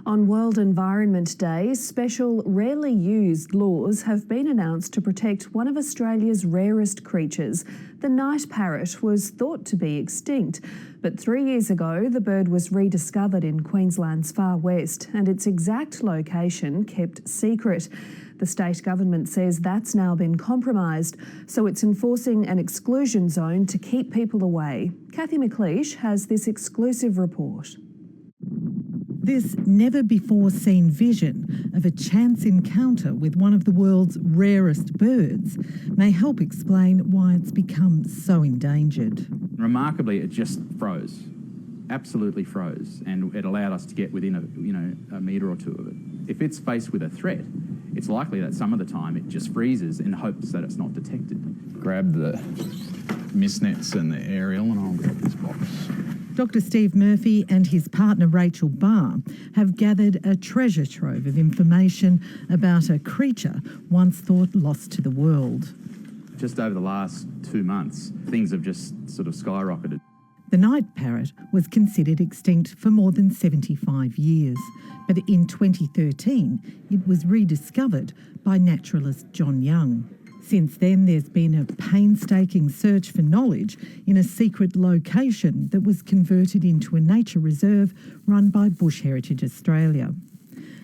On World Environment Day, special, rarely used laws have been announced to protect one of Australia's rarest creatures. The night parrot was thought to be extinct, but 3 years ago the bird was rediscovered in Queensland's far west and its exact location kept secret. The state government says that's now been compromised, so it's enforcing an exclusion zone to keep people away. Kathy McLeish has this exclusive report. This never-before-seen vision of a chance encounter with one of the world's rarest birds may help explain why it's become so endangered. Remarkably, it just froze, absolutely froze, and it allowed us to get within a metre or two of it. If it's faced with a threat, it's likely that some of the time it just freezes in hopes that it's not detected. Grab the mist nets and the aerial and I'll grab this box. Dr Steve Murphy and his partner Rachel Barr have gathered a treasure trove of information about a creature once thought lost to the world. Just over the last 2 months, things have just sort of skyrocketed. The night parrot was considered extinct for more than 75 years, but in 2013 it was rediscovered by naturalist John Young. Since then, there's been a painstaking search for knowledge in a secret location that was converted into a nature reserve run by Bush Heritage Australia.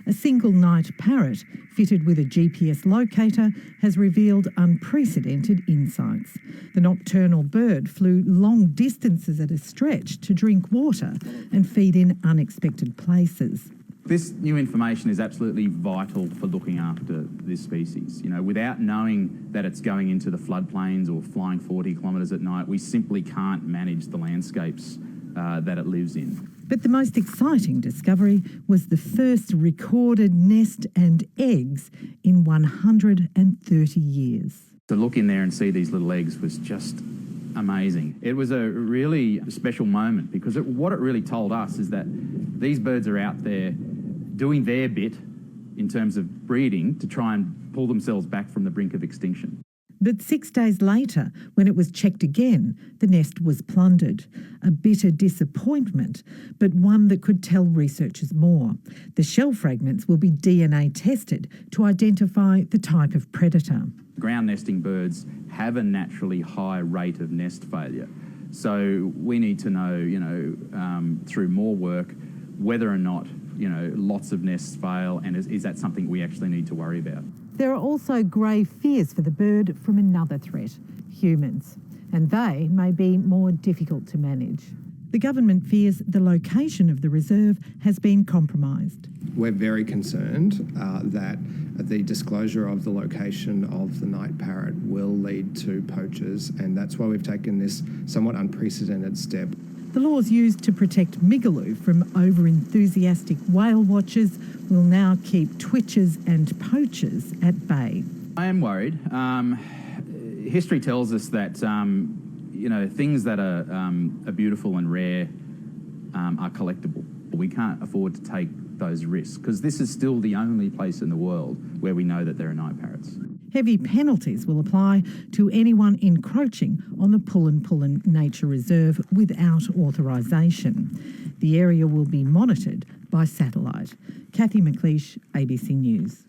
A single night parrot fitted with a GPS locator has revealed unprecedented insights. The nocturnal bird flew long distances at a stretch to drink water and feed in unexpected places. This new information is absolutely vital for looking after this species. Without knowing that it's going into the floodplains or flying 40 kilometres at night, we simply can't manage the landscapes that it lives in. But the most exciting discovery was the first recorded nest and eggs in 130 years. To look in there and see these little eggs was just amazing. It was a really special moment because what it really told us is that these birds are out there doing their bit in terms of breeding to try and pull themselves back from the brink of extinction. But 6 days later, when it was checked again, the nest was plundered. A bitter disappointment, but one that could tell researchers more. The shell fragments will be DNA tested to identify the type of predator. Ground nesting birds have a naturally high rate of nest failure. So we need to know, through more work, whether or not, lots of nests fail, and is that something we actually need to worry about? There are also grave fears for the bird from another threat, humans, and they may be more difficult to manage. The government fears the location of the reserve has been compromised. We're very concerned that the disclosure of the location of the night parrot will lead to poachers, and that's why we've taken this somewhat unprecedented step. The laws used to protect Migaloo from over-enthusiastic whale watchers will now keep twitchers and poachers at bay. I am worried. History tells us that things that are beautiful and rare are collectible. We can't afford to take those risks because this is still the only place in the world where we know that there are night parrots. Heavy penalties will apply to anyone encroaching on the Pullen Nature Reserve without authorisation. The area will be monitored by satellite. Kathy McLeish, ABC News.